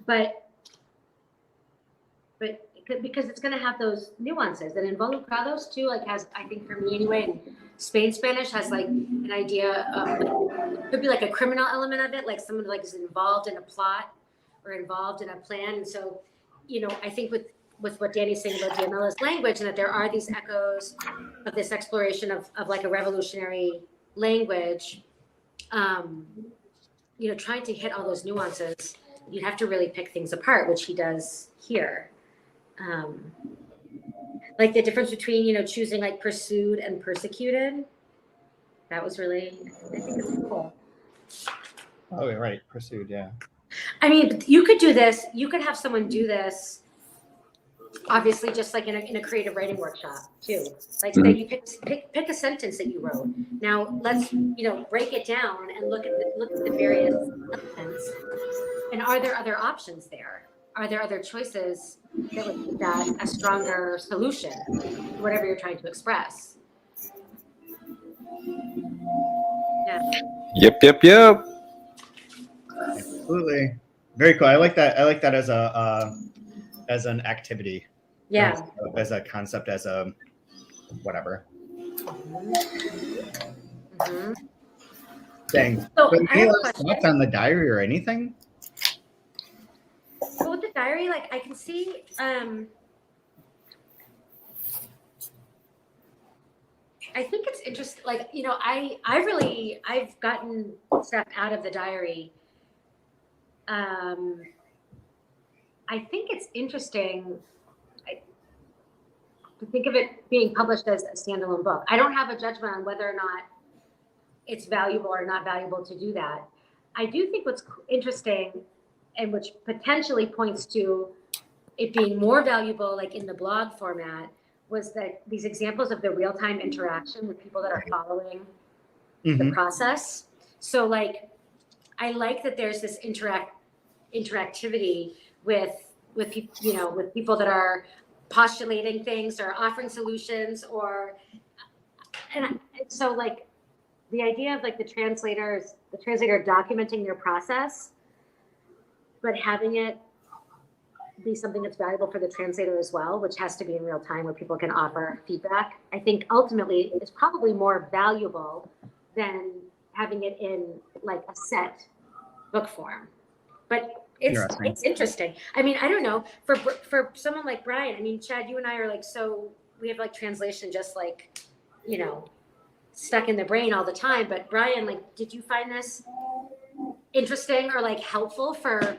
but because it's going to have those nuances. And involucrados too, like has, I think for me anyway, in Spanish has like an idea of, could be like a criminal element of it, like someone like is involved in a plot or involved in a plan. And so, I think with what Danny's saying about DML's language, and that there are these echoes of this exploration of like a revolutionary language, trying to hit all those nuances, you have to really pick things apart, which he does here. Like the difference between, choosing like pursued and persecuted. That was really, I think it's cool. Oh, you're right. Pursued. Yeah. I mean, you could do this. You could have someone do this, obviously, just like in a creative writing workshop too. Like say you pick a sentence that you wrote. Now let's, break it down and look at the various elements. And are there other options there? are there other choices that would make that a stronger solution to whatever you're trying to express? Yeah. Yep. Absolutely. Very cool. I like that. I like that as an activity. Yeah. As a concept, as a whatever. Mm-hmm. Dang. So Any last thoughts on the diary or anything? So with the diary, like I can see, I think it's interesting. Like, you know, I've gotten stuff out of the diary. I think it's interesting to think of it being published as a standalone book. I don't have a judgment on whether or not it's valuable or not valuable to do that. I do think what's interesting, and which potentially points to it being more valuable, like in the blog format, was that these examples of the real-time interaction with people that are following the process. So like, I like that there's this interactivity with people, you know, with people that are postulating things or offering solutions, or, and so like the idea of like the translator documenting their process, but having it be something that's valuable for the translator as well, which has to be in real time where people can offer feedback, I think ultimately is probably more valuable than having it in like a set book form. But it's interesting. I mean, I don't know, for someone like Brian, I mean, Chad, you and I are like, so we have like translation just like, you know, stuck in the brain all the time. But Brian, like, did you find this interesting or like helpful for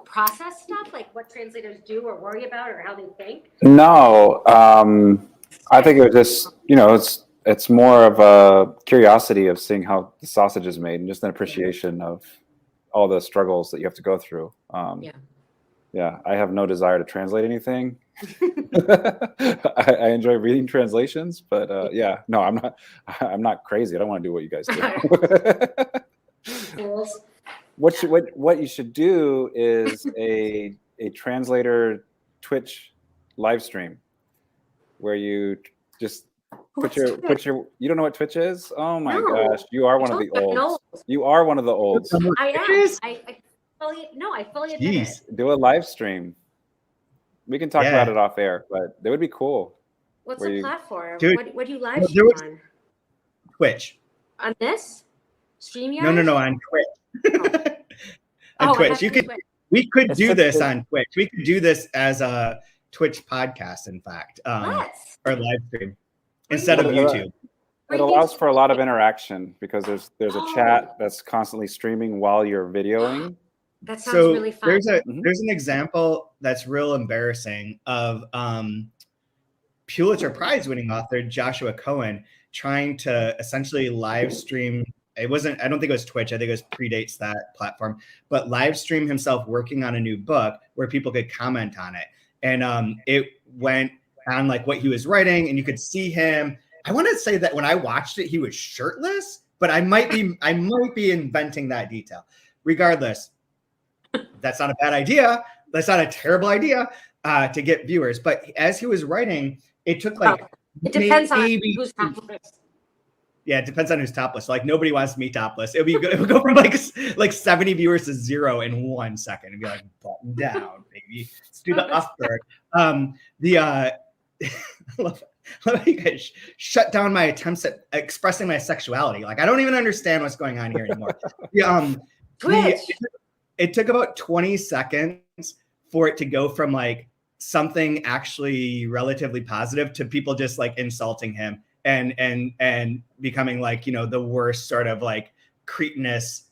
process stuff, like what translators do or worry about or how they think? No, I think it was just, you know, it's more of a curiosity of seeing how the sausage is made and just an appreciation of all the struggles that you have to go through. Yeah, I have no desire to translate anything. I enjoy reading translations, but yeah, no, I'm not crazy. I don't want to do what you guys do. What you should do is a translator Twitch live stream where you just put your you don't know what Twitch is? Oh my gosh, you are one of the olds. You are one of the olds. I am. I fully admit it. Do a live stream. We can talk about it off air, but that would be cool. What's the platform? Dude, what do you live stream on? Twitch. On this? StreamYard? No, on Twitch. On Twitch. We could do this on Twitch. We could do this as a Twitch podcast, in fact. Or live stream instead of YouTube. It allows for a lot of interaction because there's a chat that's constantly streaming while you're videoing. That sounds really fun. There's an example that's real embarrassing of Pulitzer Prize winning author Joshua Cohen trying to essentially live stream. I don't think it was Twitch. I think it predates that platform, but live stream himself working on a new book where people could comment on it. And it went on like what he was writing, and you could see him. I want to say that when I watched it, he was shirtless, but I might be inventing that detail. Regardless, that's not a bad idea. That's not a terrible idea to get viewers. But as he was writing, it took like it depends on who's topless. Yeah, it depends on who's topless. Like nobody wants me topless. It would go from like 70 viewers to 0 in 1 second. It'd be like, button down, baby. Let's do the upbird. I love how you guys shut down my attempts at expressing my sexuality. Like I don't even understand what's going on here anymore. It took about 20 seconds for it to go from like something actually relatively positive to people just like insulting him and becoming like, you know, the worst sort of like cretinous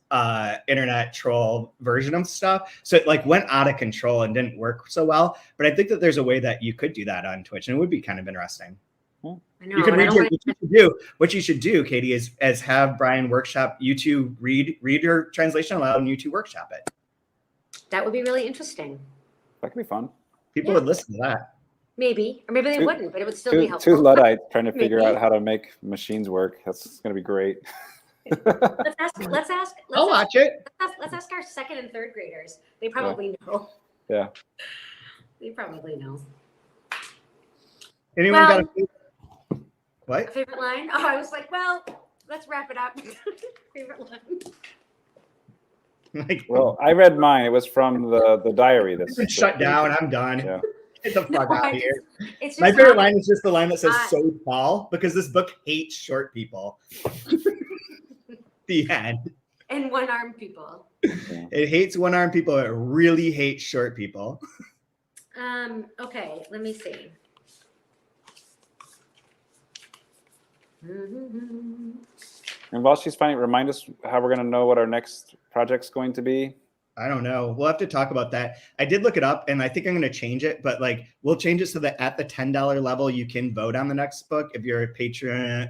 internet troll version of stuff. So it like went out of control and didn't work so well. But I think that there's a way that you could do that on Twitch, and it would be kind of interesting. I know, you can what you should do, Katie, is have Brian workshop YouTube read your translation aloud and YouTube workshop it. That would be really interesting. That could be fun. People would listen to that. Maybe, or maybe they wouldn't, but it would still be helpful. Two Luddites trying to figure out how to make machines work. That's going to be great. Let's ask. I'll watch it. Let's ask our second and third graders. They probably know. Yeah. They probably know. Anyone got a favorite line? Oh, I was like, well, let's wrap it up. Favorite line. Well, I read mine. It was from the diary. Shut down. I'm done. Yeah. Get the fuck out of here. My favorite line is just the line that says "so tall" because this book hates short people. The end. And one-armed people. It hates one-armed people. It really hates short people. Okay, let me see. And while she's finding, remind us how we're going to know what our next project's going to be. I don't know. We'll have to talk about that. I did look it up, and I think I'm going to change it. But like, we'll change it so that at the $10 level, you can vote on the next book if you're a patron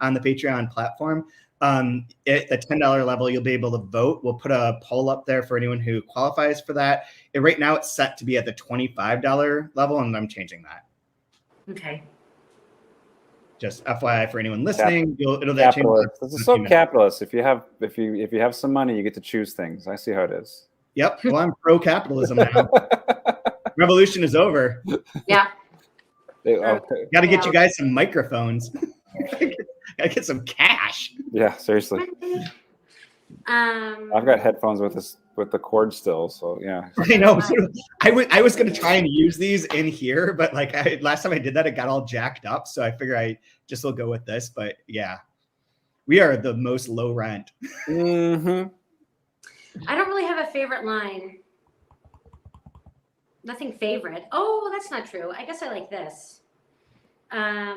on the Patreon platform. At the $10 level, you'll be able to vote. We'll put a poll up there for anyone who qualifies for that. And right now, it's set to be at the $25 level, and I'm changing that. Okay. Just FYI for anyone listening, it'll change. This is so capitalist. If you have some money, you get to choose things. I see how it is. Yep. Well, I'm pro-capitalism now. Revolution is over. Yeah. Okay. Got to get you guys some microphones. Gotta get some cash. Yeah, seriously. I've got headphones with the cord still, so yeah. I know. I was gonna try and use these in here, but like last time I did that, it got all jacked up. So I figure I just will go with this. But yeah, we are the most low rent. Mm-hmm. I don't really have a favorite line. Nothing favorite. Oh, that's not true. I guess I like this. I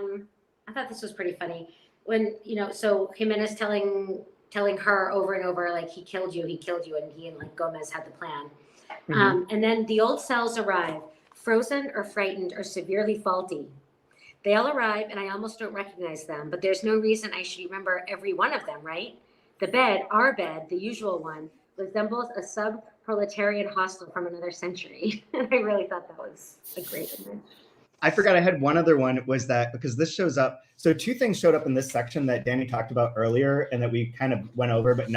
thought this was pretty funny. When, so Jimenez telling her over and over, like, he killed you, and he and like Gomez had the plan. Mm-hmm. And then the old cells arrive, frozen or frightened or severely faulty. They all arrive, and I almost don't recognize them, but there's no reason I should remember every one of them, right? The bed, our bed, the usual one, resembles a sub-proletarian hostel from another century. And I really thought that was a great image. I forgot I had one other one, was that because this shows up. So two things showed up in this section that Danny talked about earlier and that we kind of went over, but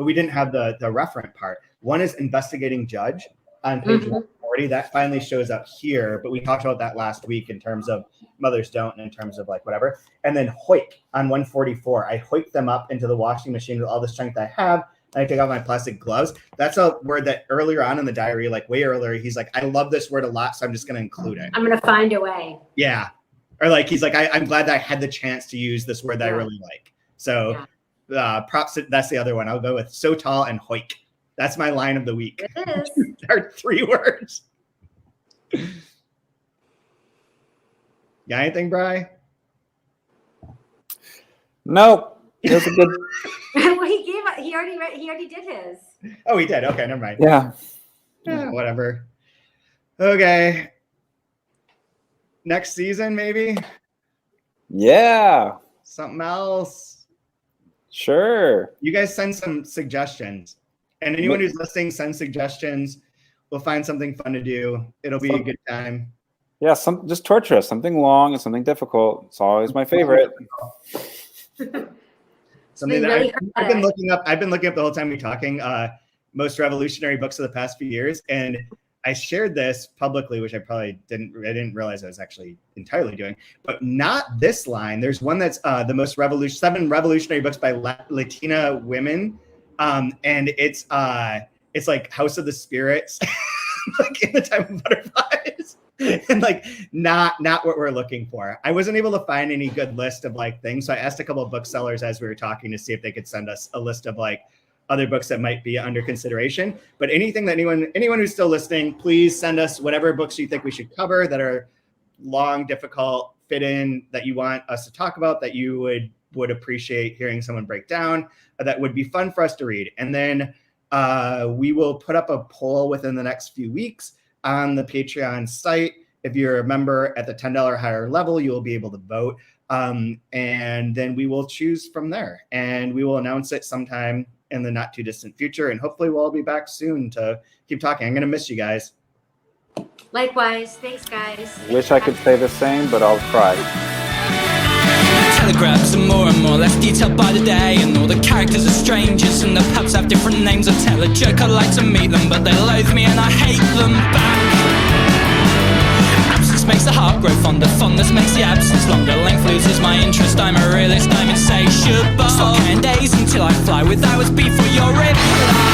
we didn't have the referent part. One is investigating judge on page 140. That finally shows up here, but we talked about that last week in terms of mothers don't and in terms of like whatever. And then hoik on 144. I hoik them up into the washing machine with all the strength I have. I take off my plastic gloves. That's a word that earlier on in the diary, like way earlier, he's like, I love this word a lot, so I'm just going to include it. I'm going to find a way. Yeah. Or like, he's like, I'm glad that I had the chance to use this word that I really like. So props. That's the other one. I'll go with so tall and hoik. That's my line of the week. It is. There are 3 words. Got anything, Bri? Nope. It was a good... Well, he already did his. Oh, he did. Okay, never mind. Yeah. Whatever. Okay. Next season, maybe? Yeah. Something else? Sure. You guys send some suggestions. And anyone who's listening, send suggestions. We'll find something fun to do. It'll be a good time. Yeah, just torture us. Something long and something difficult. It's always my favorite. Something that I've been looking up. I've been looking up the whole time we're talking. Most revolutionary books of the past few years, and I shared this publicly, which I didn't realize I was actually entirely doing. But not this line. There's one that's the most 7 revolutionary books by Latina women, and it's like House of the Spirits, like In the Time of Butterflies. And like not what we're looking for. I wasn't able to find any good list of like things. So I asked a couple of booksellers as we were talking to see if they could send us a list of like other books that might be under consideration. But anything that anyone who's still listening, please send us whatever books you think we should cover that are long, difficult, fit in, that you want us to talk about, that you would appreciate hearing someone break down, that would be fun for us to read. And then we will put up a poll within the next few weeks on the Patreon site. If you're a member at the $10 higher level, you will be able to vote. And then we will choose from there. And we will announce it sometime in the not too distant future. And hopefully we'll all be back soon to keep talking. I'm going to miss you guys. Likewise. Thanks, guys. Wish I could say the same, but I'll try. Telegrams and more less detailed by the day, and all the characters are strangers, and the pubs have different names. I tell a joke, I'd like to meet them, but they loathe me and I hate them back. Absence makes the heart grow fonder, fondness makes the absence longer. Length loses my interest, I'm a realist, I'm insatiable. Stop counting days until I fly with hours before your reply.